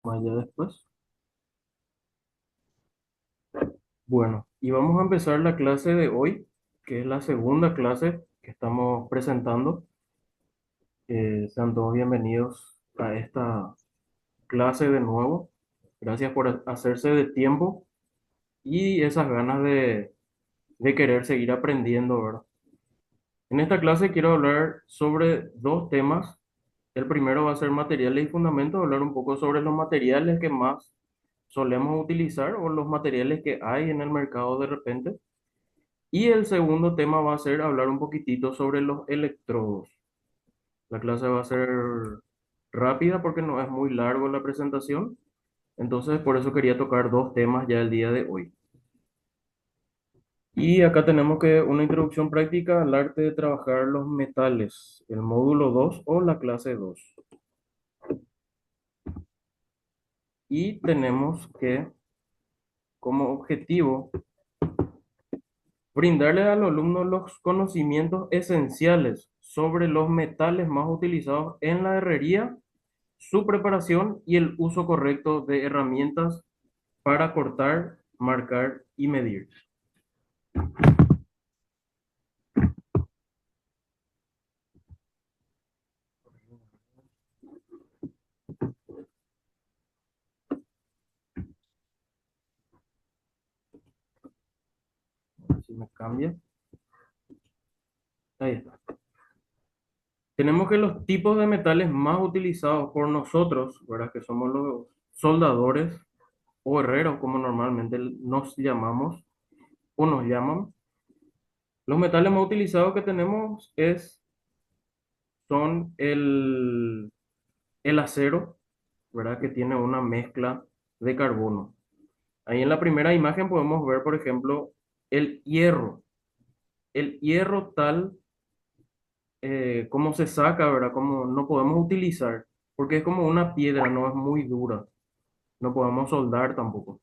Vaya después. Bueno, y vamos a empezar la clase de hoy, que es la segunda clase que estamos presentando. Sean todos bienvenidos a esta clase de nuevo. Gracias por hacerse de tiempo y esas ganas de querer seguir aprendiendo, ¿verdad? En esta clase quiero hablar sobre dos temas. El primero va a ser materiales y fundamentos, hablar un poco sobre los materiales que más solemos utilizar o los materiales que hay en el mercado de repente. Y el segundo tema va a ser hablar un poquitito sobre los electrodos. La clase va a ser rápida porque no es muy largo la presentación, entonces por eso quería tocar dos temas ya el día de hoy. Y acá tenemos que una introducción práctica al arte de trabajar los metales, el módulo 2 o la clase 2. Y tenemos que, como objetivo, brindarle al alumno los conocimientos esenciales sobre los metales más utilizados en la herrería, su preparación y el uso correcto de herramientas para cortar, marcar y medir. A ver si me cambia. Ahí está. Tenemos que los tipos de metales más utilizados por nosotros, ¿verdad? Que somos los soldadores o herreros, como normalmente nos llamamos o nos llaman. Los metales más utilizados que tenemos son el acero, ¿verdad? Que tiene una mezcla de carbono. Ahí en la primera imagen podemos ver, por ejemplo, el hierro. El hierro tal como se saca, ¿verdad? Como no podemos utilizar, porque es como una piedra, no es muy dura. No podemos soldar tampoco.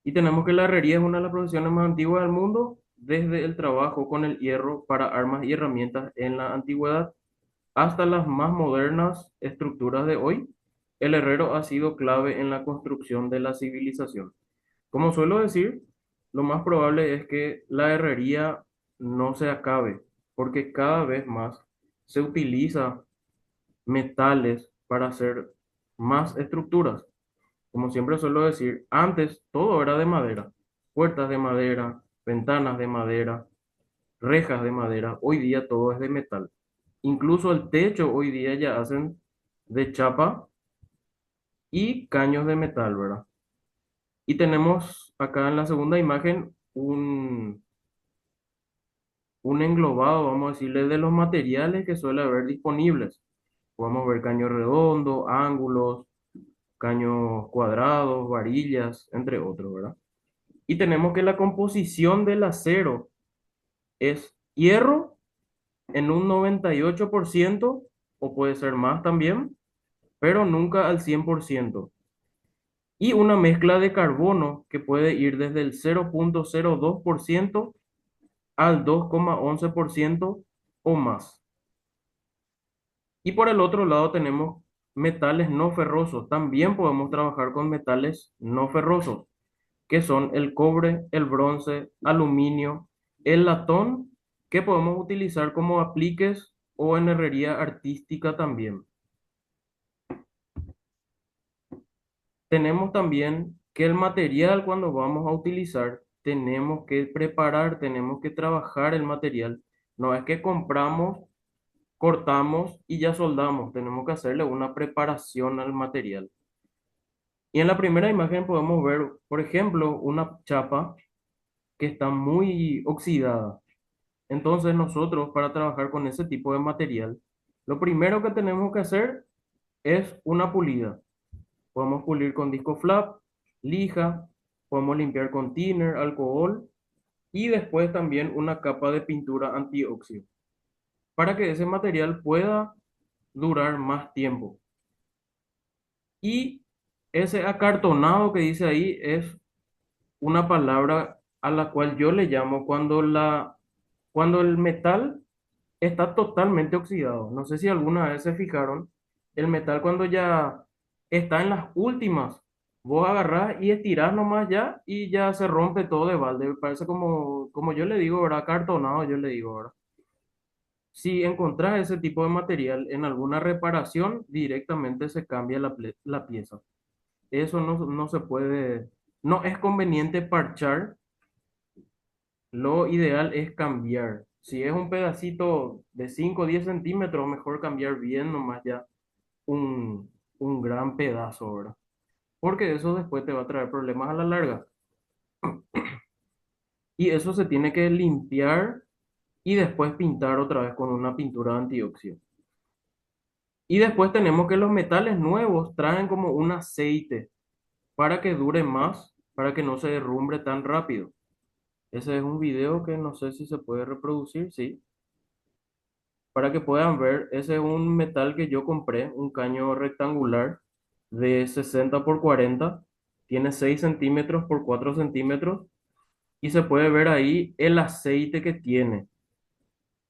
Y tenemos que la herrería es una de las profesiones más antiguas del mundo, desde el trabajo con el hierro para armas y herramientas en la antigüedad hasta las más modernas estructuras de hoy. El herrero ha sido clave en la construcción de la civilización. Como suelo decir, lo más probable es que la herrería no se acabe, porque cada vez más se utiliza metales para hacer más estructuras. Como siempre suelo decir, antes todo era de madera, puertas de madera, ventanas de madera, rejas de madera, hoy día todo es de metal. Incluso el techo hoy día ya hacen de chapa y caños de metal, ¿verdad? Y tenemos acá en la segunda imagen un englobado, vamos a decirle, de los materiales que suele haber disponibles. Podemos ver caños redondos, ángulos, caños cuadrados, varillas, entre otros, ¿verdad? Y tenemos que la composición del acero es hierro en un 98% o puede ser más también, pero nunca al 100%. Y una mezcla de carbono que puede ir desde el 0,02% al 2,11% o más. Y por el otro lado tenemos metales no ferrosos. También podemos trabajar con metales no ferrosos, que son el cobre, el bronce, aluminio, el latón, que podemos utilizar como apliques o en herrería artística también. Tenemos también que el material cuando vamos a utilizar, tenemos que preparar, tenemos que trabajar el material. No es que compramos, cortamos y ya soldamos, tenemos que hacerle una preparación al material. Y en la primera imagen podemos ver, por ejemplo, una chapa que está muy oxidada. Entonces nosotros para trabajar con ese tipo de material, lo primero que tenemos que hacer es una pulida. Podemos pulir con disco flap, lija, podemos limpiar con thinner, alcohol y después también una capa de pintura antióxido para que ese material pueda durar más tiempo. Y ese acartonado que dice ahí es una palabra a la cual yo le llamo cuando el metal está totalmente oxidado. No sé si alguna vez se fijaron, el metal cuando ya está en las últimas. Vos agarrás y estirás nomás ya y ya se rompe todo de balde. Parece como yo le digo, ¿verdad? Cartonado, yo le digo, ¿verdad? Si encontrás ese tipo de material en alguna reparación, directamente se cambia la pieza. Eso no se puede, no es conveniente parchar, lo ideal es cambiar. Si es un pedacito de 5 o 10 centímetros, mejor cambiar bien nomás ya un gran pedazo, ¿verdad? Porque eso después te va a traer problemas a la larga. Y eso se tiene que limpiar y después pintar otra vez con una pintura antióxido. Y después tenemos que los metales nuevos traen como un aceite para que dure más, para que no se derrumbe tan rápido. Ese es un video que no sé si se puede reproducir, sí. Para que puedan ver, ese es un metal que yo compré, un caño rectangular de 60 por 40, tiene 6 centímetros por 4 centímetros y se puede ver ahí el aceite que tiene.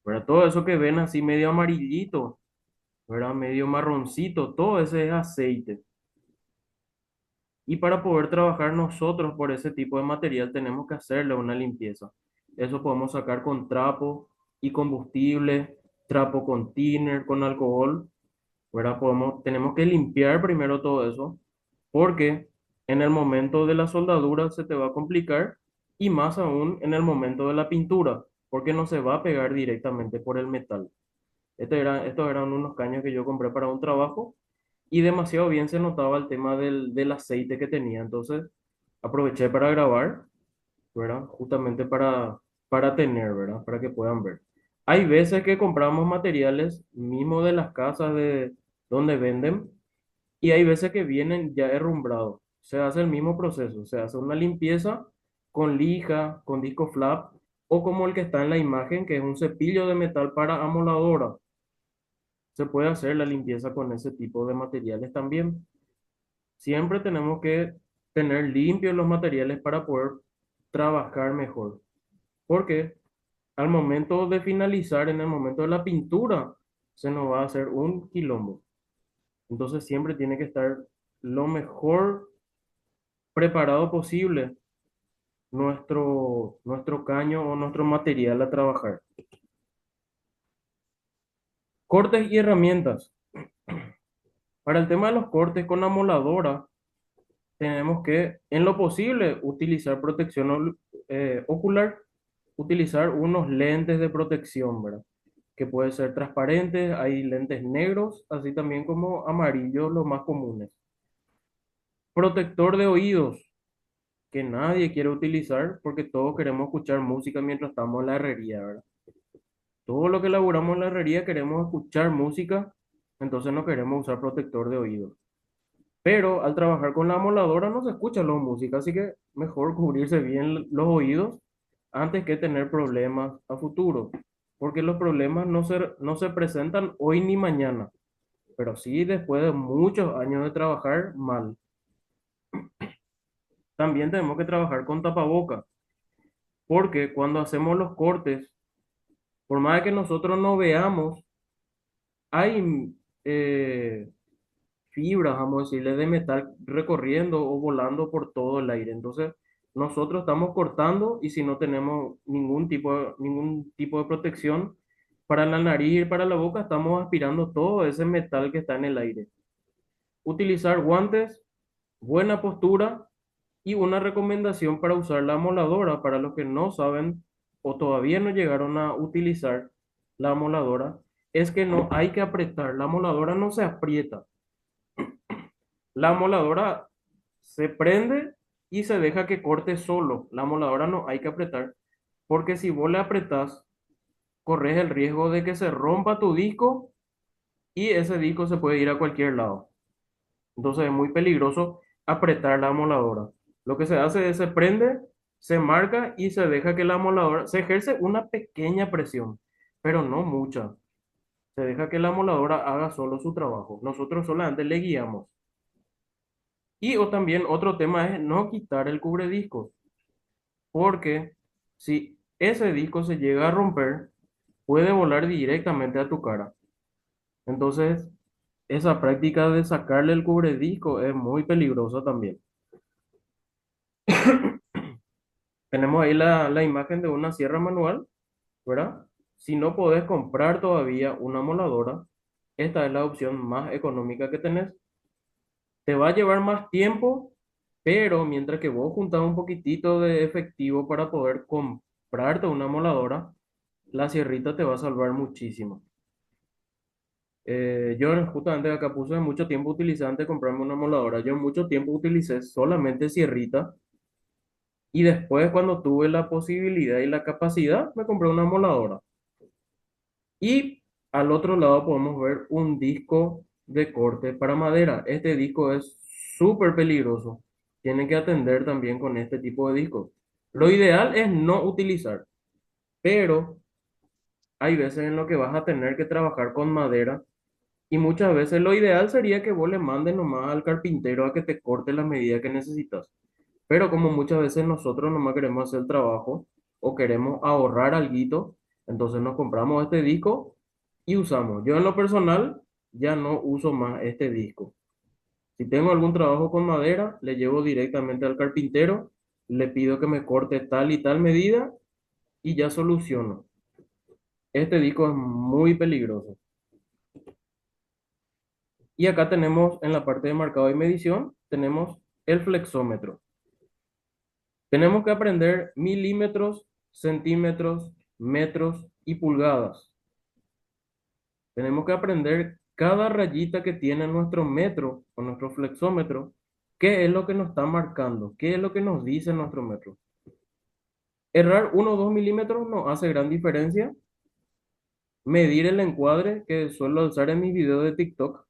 ¿Verdad? Todo eso que ven así medio amarillito, ¿verdad? Medio marroncito, todo ese es aceite. Y para poder trabajar nosotros por ese tipo de material tenemos que hacerle una limpieza. Eso podemos sacar con trapo y combustible, trapo con thinner, con alcohol, ¿verdad? Tenemos que limpiar primero todo eso porque en el momento de la soldadura se te va a complicar y más aún en el momento de la pintura, porque no se va a pegar directamente por el metal. Estos eran unos caños que yo compré para un trabajo y demasiado bien se notaba el tema del aceite que tenía. Entonces aproveché para grabar, ¿verdad? Justamente para tener, ¿verdad? Para que puedan ver. Hay veces que compramos materiales mismo de las casas de donde venden y hay veces que vienen ya herrumbrados. Se hace el mismo proceso, se hace una limpieza con lija, con disco flap o como el que está en la imagen, que es un cepillo de metal para amoladora. Se puede hacer la limpieza con ese tipo de materiales también. Siempre tenemos que tener limpios los materiales para poder trabajar mejor. Porque al momento de finalizar, en el momento de la pintura, se nos va a hacer un quilombo. Entonces siempre tiene que estar lo mejor preparado posible nuestro caño o nuestro material a trabajar. Cortes y herramientas. Para el tema de los cortes con amoladora, tenemos que, en lo posible, utilizar protección ocular, utilizar unos lentes de protección, ¿verdad? Que pueden ser transparentes, hay lentes negros, así también como amarillos, los más comunes. Protector de oídos, que nadie quiere utilizar porque todos queremos escuchar música mientras estamos en la herrería, ¿verdad? Todo lo que elaboramos en la herrería queremos escuchar música, entonces no queremos usar protector de oídos. Pero al trabajar con la amoladora no se escucha la música, así que mejor cubrirse bien los oídos antes que tener problemas a futuro, porque los problemas no se presentan hoy ni mañana, pero sí después de muchos años de trabajar mal. También tenemos que trabajar con tapabocas, porque cuando hacemos los cortes, por más que nosotros no veamos, hay fibras, vamos a decirle, de metal recorriendo o volando por todo el aire. Entonces, nosotros estamos cortando y si no tenemos ningún tipo de protección para la nariz y para la boca, estamos aspirando todo ese metal que está en el aire. Utilizar guantes, buena postura y una recomendación para usar la amoladora para los que no saben o todavía no llegaron a utilizar la amoladora, es que no hay que apretar. La amoladora no se aprieta. La moladora se prende y se deja que corte solo. La moladora no hay que apretar, porque si vos le apretás, corres el riesgo de que se rompa tu disco y ese disco se puede ir a cualquier lado. Entonces es muy peligroso apretar la moladora. Lo que se hace es se prende, se marca y se deja que la moladora, se ejerce una pequeña presión, pero no mucha. Se deja que la moladora haga solo su trabajo. Nosotros solamente le guiamos. Y o también otro tema es no quitar el cubrediscos, porque si ese disco se llega a romper, puede volar directamente a tu cara. Entonces, esa práctica de sacarle el cubredisco es muy peligrosa también. Tenemos ahí la imagen de una sierra manual, ¿verdad? Si no podés comprar todavía una moladora, esta es la opción más económica que tenés. Te va a llevar más tiempo, pero mientras que vos juntás un poquitito de efectivo para poder comprarte una moladora, la sierrita te va a salvar muchísimo. Yo justamente acá puse mucho tiempo utilicé antes de comprarme una moladora. Yo mucho tiempo utilicé solamente sierrita y después cuando tuve la posibilidad y la capacidad me compré una moladora. Y al otro lado podemos ver un disco de corte para madera. Este disco es súper peligroso. Tienen que atender también con este tipo de discos. Lo ideal es no utilizar, pero hay veces en lo que vas a tener que trabajar con madera y muchas veces lo ideal sería que vos le mandes nomás al carpintero a que te corte la medida que necesitas. Pero como muchas veces nosotros nomás queremos hacer el trabajo o queremos ahorrar alguito, entonces nos compramos este disco y usamos. Yo en lo personal ya no uso más este disco. Si tengo algún trabajo con madera, le llevo directamente al carpintero, le pido que me corte tal y tal medida y ya soluciono. Este disco es muy peligroso. Y acá tenemos en la parte de marcado y medición, tenemos el flexómetro. Tenemos que aprender milímetros, centímetros, metros y pulgadas. Tenemos que aprender cada rayita que tiene nuestro metro o nuestro flexómetro, qué es lo que nos está marcando, qué es lo que nos dice nuestro metro. Errar 1 o 2 milímetros no hace gran diferencia. Medir el encuadre que suelo usar en mis videos de TikTok.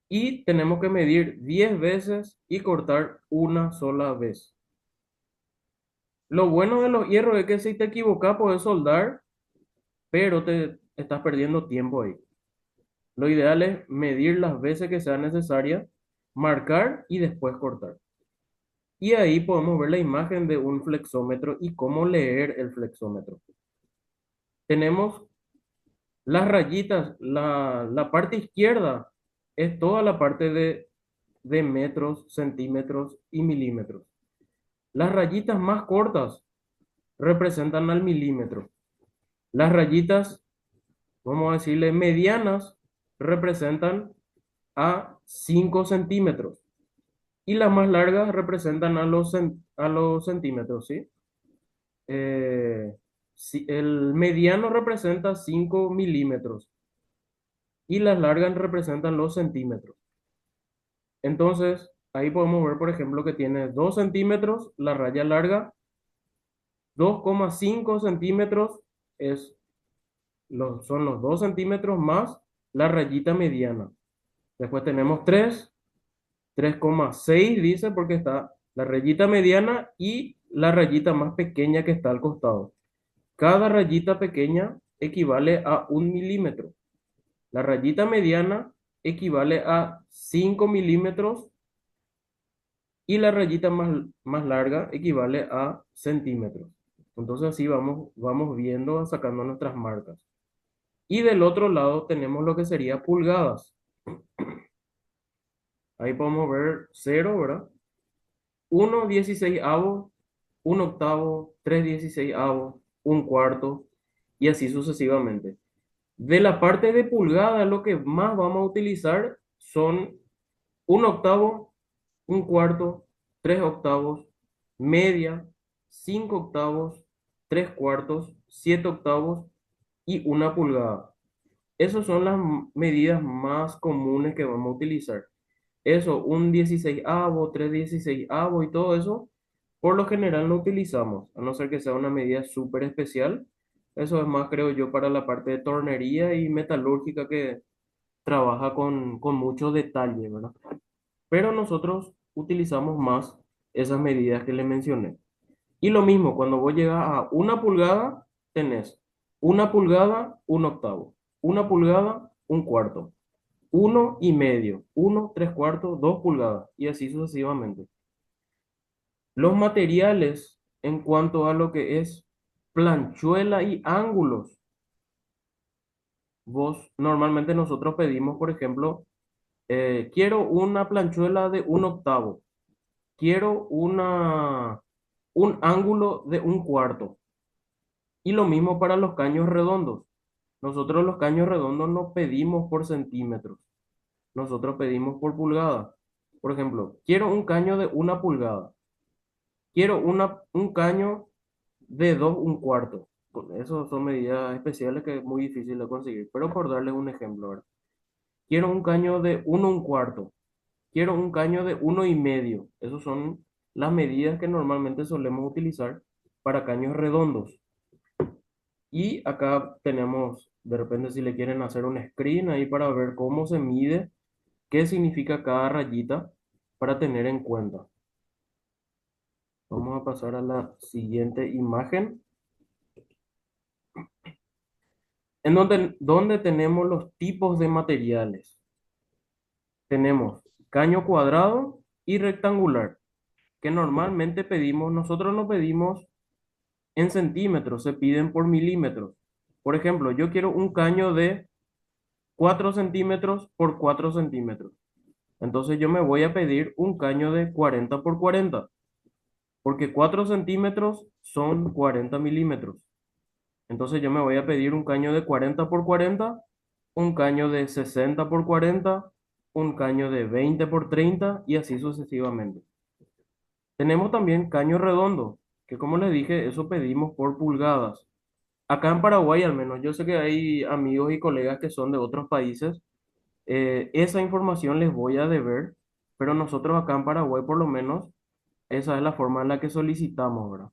Y tenemos que medir 10 veces y cortar una sola vez. Lo bueno de los hierros es que si te equivocas puedes soldar, pero te estás perdiendo tiempo ahí. Lo ideal es medir las veces que sea necesaria, marcar y después cortar. Y ahí podemos ver la imagen de un flexómetro y cómo leer el flexómetro. Tenemos las rayitas, la parte izquierda es toda la parte de metros, centímetros y milímetros. Las rayitas más cortas representan al milímetro. Las rayitas, vamos a decirle, medianas representan a 5 centímetros y las más largas representan a los centímetros, ¿sí? El mediano representa 5 milímetros y las largas representan los centímetros. Entonces, ahí podemos ver, por ejemplo, que tiene 2 centímetros la raya larga, 2,5 centímetros es son los 2 centímetros más la rayita mediana. Después tenemos 3,6 dice porque está la rayita mediana y la rayita más pequeña que está al costado. Cada rayita pequeña equivale a 1 milímetro. La rayita mediana equivale a 5 milímetros y la rayita más larga equivale a centímetros. Entonces así vamos viendo, sacando nuestras marcas. Y del otro lado tenemos lo que sería pulgadas. Ahí podemos ver 0, ¿verdad? 1/16, 1 octavo, 3/16, 1 cuarto y así sucesivamente. De la parte de pulgada, lo que más vamos a utilizar son 1 octavo, 1 cuarto, 3 octavos, media, 5 octavos, 3 cuartos, 7 octavos y 1 pulgada. Esas son las medidas más comunes que vamos a utilizar. Eso, 1/16, 3/16 y todo eso, por lo general no utilizamos, a no ser que sea una medida súper especial. Eso es más, creo yo, para la parte de tornería y metalúrgica que trabaja con mucho detalle, ¿verdad? Pero nosotros utilizamos más esas medidas que le mencioné. Y lo mismo, cuando vos llegas a 1 pulgada, tenés 1 pulgada, 1 octavo, 1 pulgada, 1 cuarto, 1 y medio, 1 3 cuartos, 2 pulgadas y así sucesivamente. Los materiales en cuanto a lo que es planchuela y ángulos, vos normalmente nosotros pedimos, por ejemplo, Quiero una planchuela de 1/8. Quiero un ángulo de 1/4. Y lo mismo para los caños redondos. Nosotros los caños redondos no pedimos por centímetros. Nosotros pedimos por pulgada. Por ejemplo, quiero un caño de 1 pulgada. Quiero un caño de 2/1/4. Pues eso son medidas especiales que es muy difícil de conseguir. Pero por darles un ejemplo, ¿verdad? Quiero un caño de 1/1/4. Quiero un caño de 1,5. Esas son las medidas que normalmente solemos utilizar para caños redondos. Y acá tenemos, de repente, si le quieren hacer un screen ahí para ver cómo se mide, qué significa cada rayita para tener en cuenta. Vamos a pasar a la siguiente imagen, en donde tenemos los tipos de materiales. Tenemos caño cuadrado y rectangular, que normalmente pedimos, nosotros no pedimos en centímetros, se piden por milímetros. Por ejemplo, yo quiero un caño de 4 centímetros por 4 centímetros. Entonces yo me voy a pedir un caño de 40 por 40, porque 4 centímetros son 40 milímetros. Entonces yo me voy a pedir un caño de 40 por 40, un caño de 60 por 40, un caño de 20 por 30 y así sucesivamente. Tenemos también caño redondo, que como les dije, eso pedimos por pulgadas. Acá en Paraguay al menos, yo sé que hay amigos y colegas que son de otros países, esa información les voy a deber, pero nosotros acá en Paraguay por lo menos, esa es la forma en la que solicitamos, ¿verdad?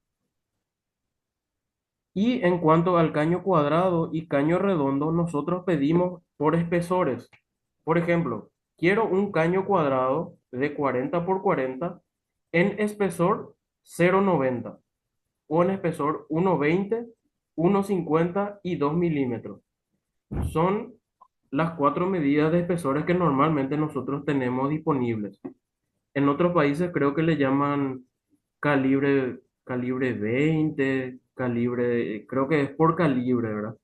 Y en cuanto al caño cuadrado y caño redondo, nosotros pedimos por espesores. Por ejemplo, quiero un caño cuadrado de 40 por 40 en espesor 0,90 o en espesor 1,20, 1,50 y 2 milímetros. Son las cuatro medidas de espesores que normalmente nosotros tenemos disponibles. En otros países creo que le llaman calibre 20, creo que es por calibre, ¿verdad?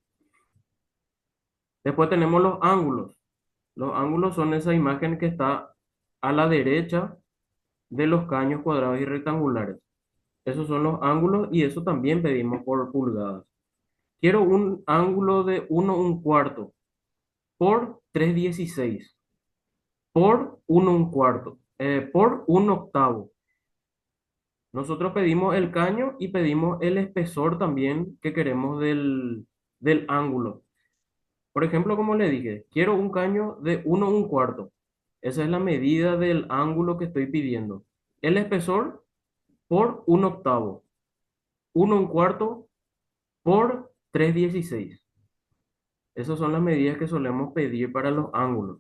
Después tenemos los ángulos. Los ángulos son esa imagen que está a la derecha de los caños cuadrados y rectangulares. Esos son los ángulos y eso también pedimos por pulgadas. Quiero un ángulo de 1/1/4 por 3,16 por 1/1/4 por 1/8. Nosotros pedimos el caño y pedimos el espesor también que queremos del ángulo. Por ejemplo, como le dije, quiero un caño de 1/1/4. Esa es la medida del ángulo que estoy pidiendo. El espesor por 1/8. 1/4 por 3,16. Esas son las medidas que solemos pedir para los ángulos.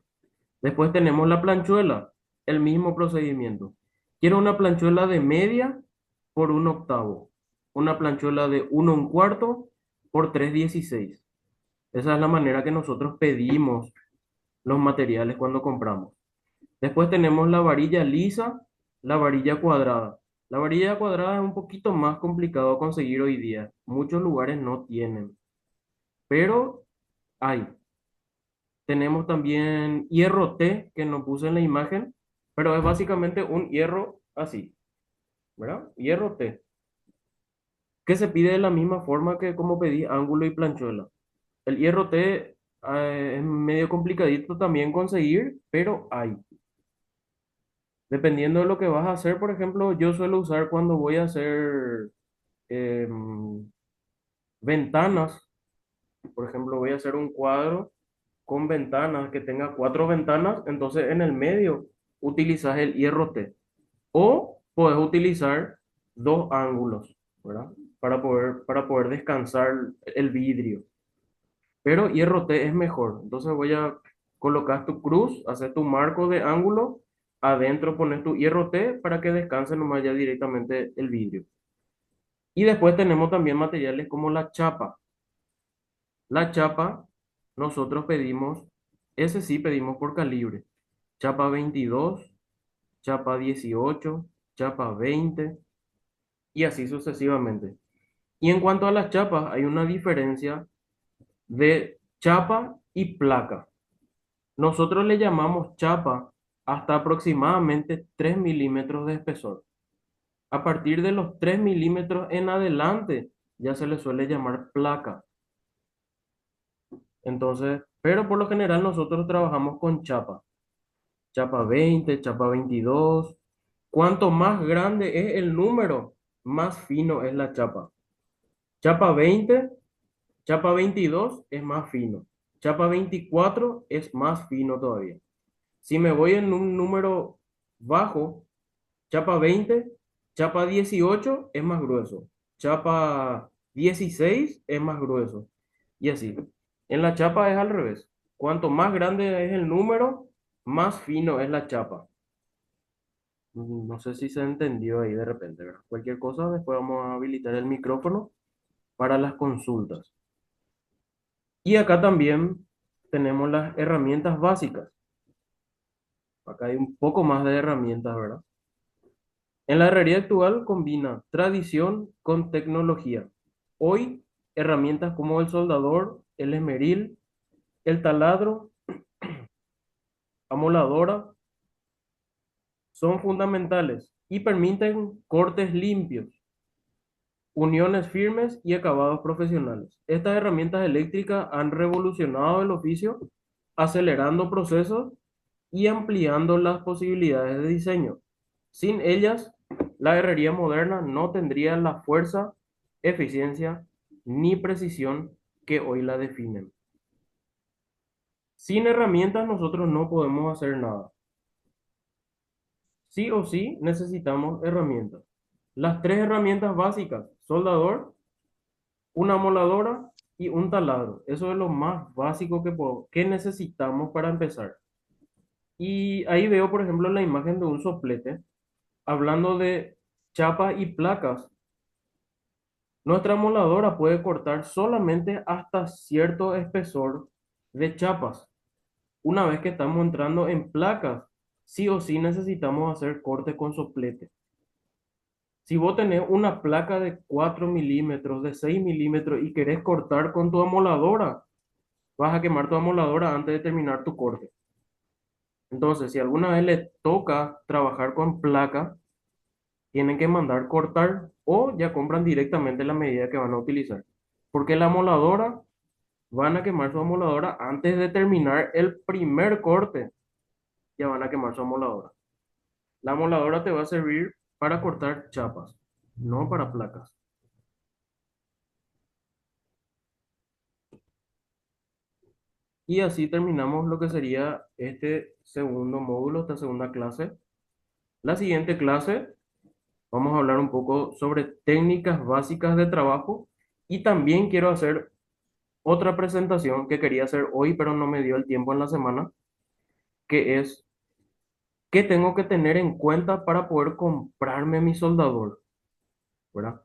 Después tenemos la planchuela, el mismo procedimiento. Quiero una planchuela de media por 1/8. Una planchuela de 1/4 por 3,16. Esa es la manera que nosotros pedimos los materiales cuando compramos. Después tenemos la varilla lisa, la varilla cuadrada. La varilla cuadrada es un poquito más complicado conseguir hoy día. Muchos lugares no tienen, pero hay. Tenemos también hierro T, que no puse en la imagen, pero es básicamente un hierro así, ¿verdad? Hierro T, que se pide de la misma forma que como pedí ángulo y planchuela. El hierro T es medio complicadito también conseguir, pero hay. Dependiendo de lo que vas a hacer, por ejemplo, yo suelo usar cuando voy a hacer em, ventanas. Por ejemplo, voy a hacer un cuadro con ventanas que tenga 4 ventanas, entonces en el medio utilizas el hierro T. O puedes utilizar dos ángulos, ¿verdad? Para poder descansar el vidrio. Pero hierro T es mejor. Entonces voy a colocar tu cruz, hacer tu marco de ángulo, adentro pones tu hierro T para que descanse nomás ya directamente el vidrio. Y después tenemos también materiales como la chapa. La chapa, nosotros pedimos, ese sí pedimos por calibre. Chapa 22, chapa 18, chapa 20 y así sucesivamente. Y en cuanto a las chapas, hay una diferencia de chapa y placa. Nosotros le llamamos chapa hasta aproximadamente 3 milímetros de espesor. A partir de los 3 milímetros en adelante ya se le suele llamar placa. Entonces, pero por lo general nosotros trabajamos con chapa. Chapa 20, chapa 22. Cuanto más grande es el número, más fino es la chapa. Chapa 20, chapa 22 es más fino. Chapa 24 es más fino todavía. Si me voy en un número bajo, chapa 20, chapa 18 es más grueso. Chapa 16 es más grueso. Y así. En la chapa es al revés. Cuanto más grande es el número, más fino es la chapa. No sé si se entendió ahí de repente, ¿verdad? Cualquier cosa, después vamos a habilitar el micrófono para las consultas. Y acá también tenemos las herramientas básicas. Acá hay un poco más de herramientas, ¿verdad? En la herrería actual combina tradición con tecnología. Hoy, herramientas como el soldador, el esmeril, el taladro, amoladora, son fundamentales y permiten cortes limpios, uniones firmes y acabados profesionales. Estas herramientas eléctricas han revolucionado el oficio, acelerando procesos y ampliando las posibilidades de diseño. Sin ellas, la herrería moderna no tendría la fuerza, eficiencia ni precisión que hoy la definen. Sin herramientas nosotros no podemos hacer nada. Sí o sí necesitamos herramientas. Las tres herramientas básicas, soldador, una moladora y un taladro. Eso es lo más básico que necesitamos para empezar. Y ahí veo, por ejemplo, la imagen de un soplete. Hablando de chapa y placas, nuestra moladora puede cortar solamente hasta cierto espesor de chapas. Una vez que estamos entrando en placas, sí o sí necesitamos hacer corte con soplete. Si vos tenés una placa de 4 milímetros, de 6 milímetros y querés cortar con tu amoladora, vas a quemar tu amoladora antes de terminar tu corte. Entonces, si alguna vez le toca trabajar con placa, tienen que mandar cortar o ya compran directamente la medida que van a utilizar. Porque la amoladora, van a quemar su amoladora antes de terminar el primer corte, ya van a quemar su amoladora. La amoladora te va a servir para cortar chapas, no para placas. Y así terminamos lo que sería este segundo módulo, esta segunda clase. La siguiente clase vamos a hablar un poco sobre técnicas básicas de trabajo y también quiero hacer otra presentación que quería hacer hoy, pero no me dio el tiempo en la semana, que es qué tengo que tener en cuenta para poder comprarme mi soldador, ¿verdad?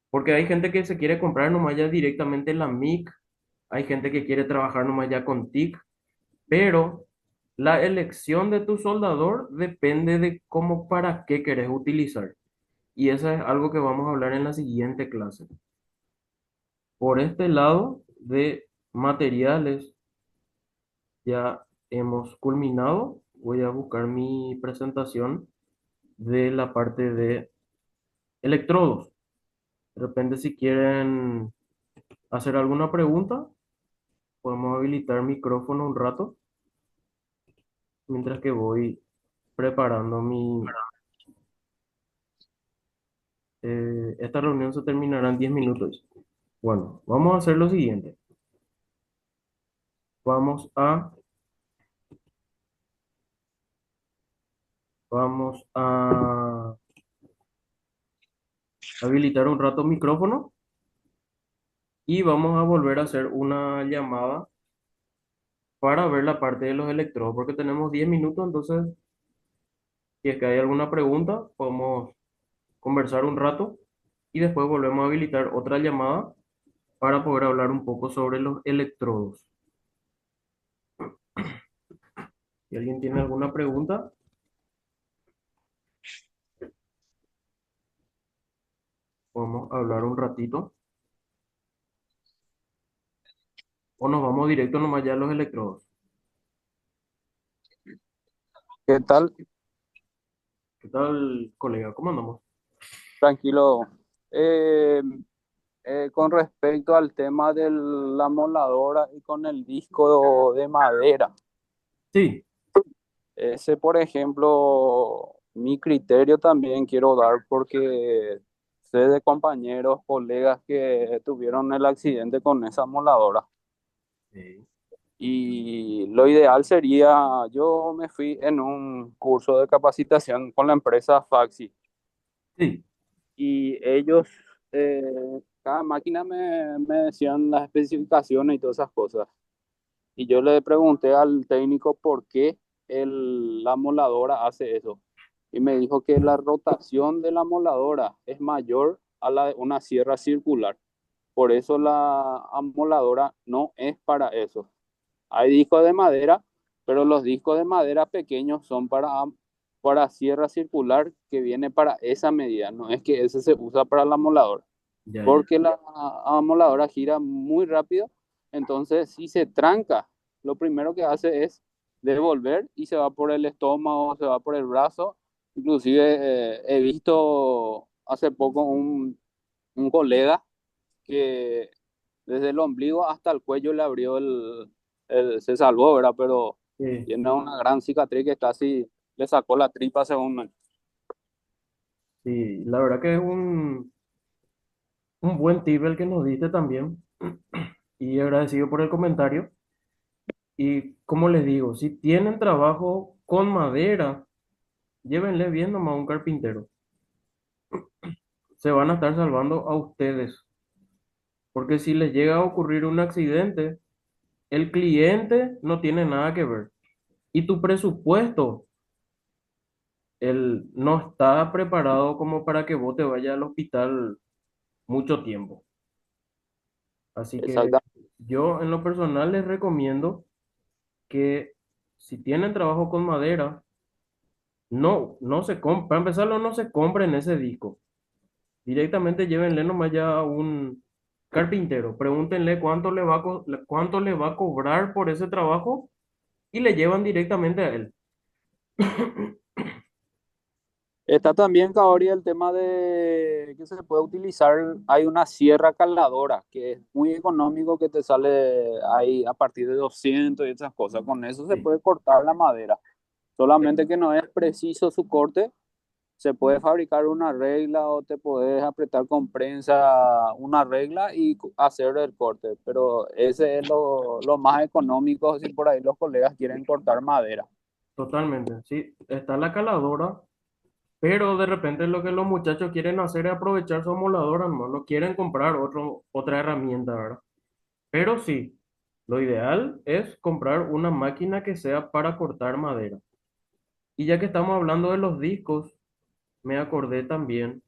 Porque hay gente que se quiere comprar nomás ya directamente la MIG, hay gente que quiere trabajar nomás ya con TIC, pero la elección de tu soldador depende de cómo para qué querés utilizar. Y eso es algo que vamos a hablar en la siguiente clase. Por este lado de materiales ya hemos culminado. Voy a buscar mi presentación de la parte de electrodos. De repente, si quieren hacer alguna pregunta, podemos habilitar micrófono un rato mientras que voy preparando mi... esta reunión se terminará en 10 minutos. Bueno, vamos a hacer lo siguiente. Vamos a, vamos a habilitar un rato micrófono y vamos a volver a hacer una llamada para ver la parte de los electrodos, porque tenemos 10 minutos, entonces si es que hay alguna pregunta, podemos conversar un rato y después volvemos a habilitar otra llamada para poder hablar un poco sobre los electrodos. Si alguien tiene alguna pregunta, podemos hablar un ratito o nos vamos directo nomás ya a los electrodos. ¿Qué tal? ¿Qué tal, colega? ¿Cómo andamos? Tranquilo. Eh, con respecto al tema de la moladora y con el disco de madera, Sí, ese, por ejemplo, mi criterio también quiero dar porque sé de compañeros, colegas que tuvieron el accidente con esa moladora. sí, Y lo ideal sería, yo me fui en un curso de capacitación con la empresa Faxi. sí, Y ellos, cada máquina me decían las especificaciones y todas esas cosas. Y yo le pregunté al técnico por qué la moladora hace eso. Y me dijo que la rotación de la moladora es mayor a la de una sierra circular. Por eso la amoladora no es para eso. Hay discos de madera, pero los discos de madera pequeños son para sierra circular que viene para esa medida. No es que ese se usa para la moladora, ya, ya, porque la amoladora gira muy rápido. Entonces, si se tranca, lo primero que hace es devolver y se va por el estómago, se va por el brazo. Inclusive he visto hace poco un colega que desde el ombligo hasta el cuello le abrió se salvó, ¿verdad? Pero sí, tiene una gran cicatriz que casi le sacó la tripa según él. sí. La verdad que es un buen tip el que nos diste también. Y agradecido por el comentario. Y como les digo, si tienen trabajo con madera, llévenle bien nomás a un carpintero. Se van a estar salvando a ustedes. Porque si les llega a ocurrir un accidente, el cliente no tiene nada que ver. Y tu presupuesto, él no está preparado como para que vos te vayas al hospital mucho tiempo. Así que Exactamente. yo en lo personal les recomiendo que si tienen trabajo con madera, no se compren, para empezarlo, no se compren ese disco. Directamente llévenle nomás ya a un carpintero. Pregúntenle cuánto le va a cobrar por ese trabajo y le llevan directamente a él. Está también, Cabri, el tema de que se puede utilizar, hay una sierra caladora que es muy económico que te sale ahí a partir de 200 y esas cosas. Con eso se Sí, puede cortar la madera. Solamente que no es preciso su corte. Se puede fabricar una regla o te puedes apretar con prensa una regla y hacer el corte, pero ese es lo más económico si por ahí los colegas quieren cortar madera. totalmente. Sí, está la caladora. Pero de repente lo que los muchachos quieren hacer es aprovechar su emuladora, no quieren comprar otra herramienta, ¿verdad? Pero sí, lo ideal es comprar una máquina que sea para cortar madera. Y ya que estamos hablando de los discos, me acordé también,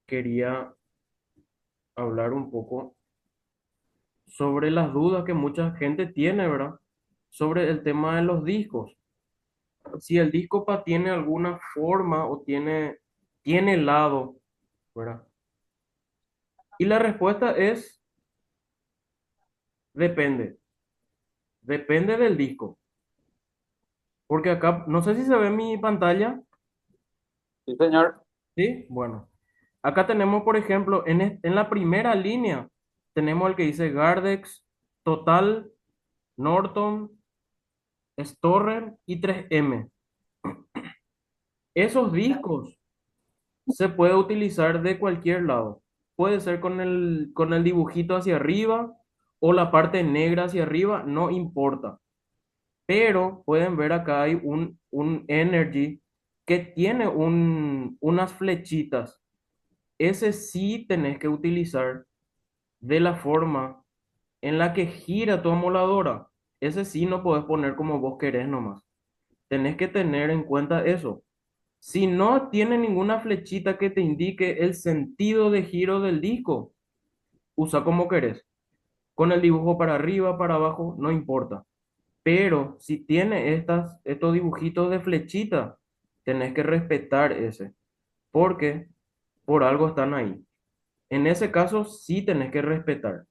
quería hablar un poco sobre las dudas que mucha gente tiene, ¿verdad? Sobre el tema de los discos. Si el disco tiene alguna forma o tiene lado, ¿verdad? Y la respuesta es depende. Depende del disco. Porque acá, no sé si se ve en mi pantalla. Sí, señor. Sí, bueno. Acá tenemos, por ejemplo, en la primera línea, tenemos el que dice Gardex, Total, Norton, Storer y 3M. Esos discos se puede utilizar de cualquier lado. Puede ser con el dibujito hacia arriba o la parte negra hacia arriba, no importa. Pero pueden ver acá hay un Energy que tiene unas flechitas. Ese sí tenés que utilizar de la forma en la que gira tu amoladora. Ese sí no podés poner como vos querés nomás. Tenés que tener en cuenta eso. Si no tiene ninguna flechita que te indique el sentido de giro del disco, usa como querés. Con el dibujo para arriba, para abajo, no importa. Pero si tiene estos dibujitos de flechita, tenés que respetar ese, porque por algo están ahí. En ese caso sí tenés que respetar.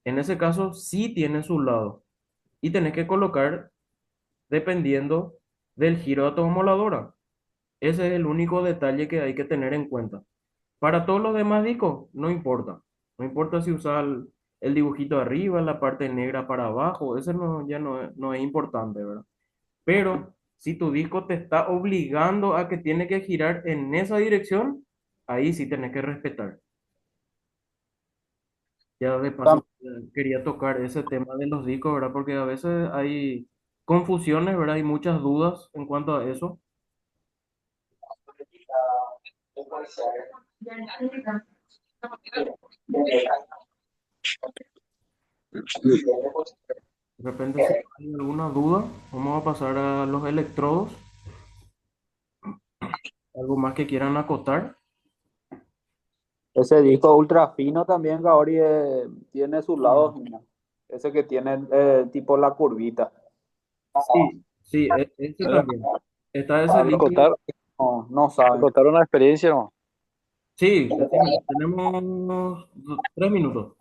En ese caso sí tiene su lado. Y tenés que colocar dependiendo. del giro de tu moladora. Ese es el único detalle que hay que tener en cuenta. Para todos los demás discos, no importa. No importa si usas el dibujito arriba, la parte negra para abajo, eso no, ya no es importante, ¿verdad? Pero si tu disco te está obligando a que tiene que girar en esa dirección, ahí sí tenés que respetar. Ya de Tam- paso, quería tocar ese tema de los discos, ¿verdad? Porque a veces hay confusiones, ¿verdad? Hay muchas dudas en cuanto a eso. De repente, si hay alguna duda, vamos a pasar a los electrodos. ¿Algo más que quieran acotar? Ese disco ultra fino también, Gaori, tiene sus lados, mira. Ese que tiene tipo la curvita. Sí, sí, ese ¿Verdad? también. Está ese Para los disco. Contar, no, no saben. Contar una experiencia, ¿no? Sí, decime, tenemos 3 minutos.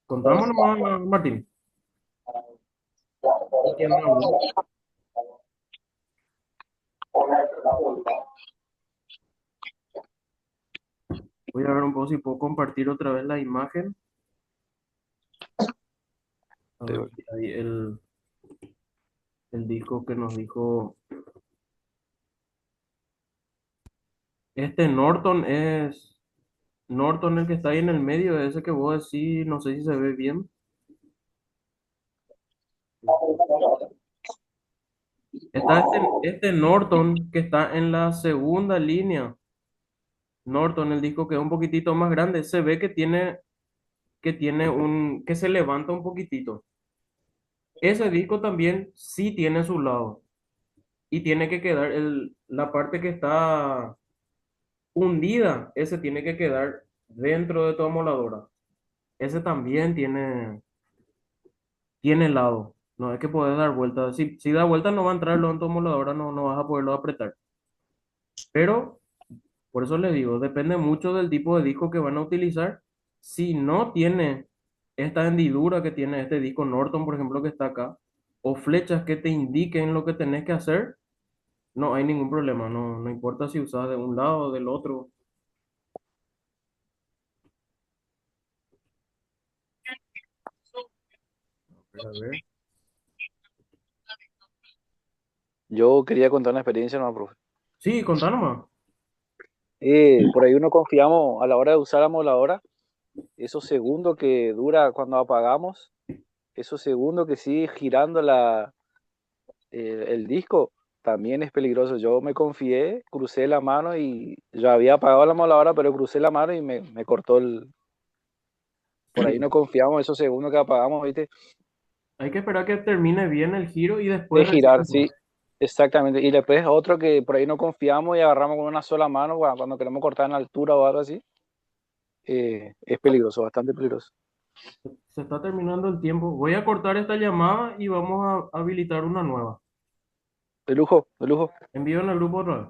Contamos nomás, Martín. ¿Quién no habló? Voy a ver un poco si puedo compartir otra vez la imagen. A ver si hay el disco que nos dijo. Este Norton es. Norton el que está ahí en el medio, ese que vos decís, no sé si se ve bien. Está este Norton que está en la segunda línea. Norton, el disco que es un poquitito más grande, se ve que se levanta un poquitito. Ese disco también sí tiene su lado y tiene que quedar la parte que está hundida, ese tiene que quedar dentro de tu amoladora. Ese también tiene lado. No es que puedes dar vuelta. Si da vuelta no va a entrarlo en tu amoladora, no vas a poderlo apretar. Pero por eso le digo, depende mucho del tipo de disco que van a utilizar. Si no tiene esta hendidura que tiene este disco Norton, por ejemplo, que está acá, o flechas que te indiquen lo que tenés que hacer, no hay ningún problema. No importa si usas de un lado o del otro. A ver. Yo quería contar una experiencia, no, profe. Sí, contá nomás. Por ahí uno confiamos a la hora de usar la moladora, esos segundos que dura cuando apagamos, esos segundos que sigue girando el disco, también es peligroso. Yo me confié, crucé la mano y yo había apagado la moladora, pero crucé la mano y me cortó el... Por ahí no confiamos esos segundos que apagamos, ¿viste? Hay que esperar que termine bien el giro y De después recién girar, usar. sí, exactamente. Y después otro que por ahí no confiamos y agarramos con una sola mano cuando queremos cortar en altura o algo así. Es peligroso, bastante peligroso. Se está terminando el tiempo. Voy a cortar esta llamada y vamos a habilitar una nueva. De lujo, de lujo. Envío en el grupo otra vez.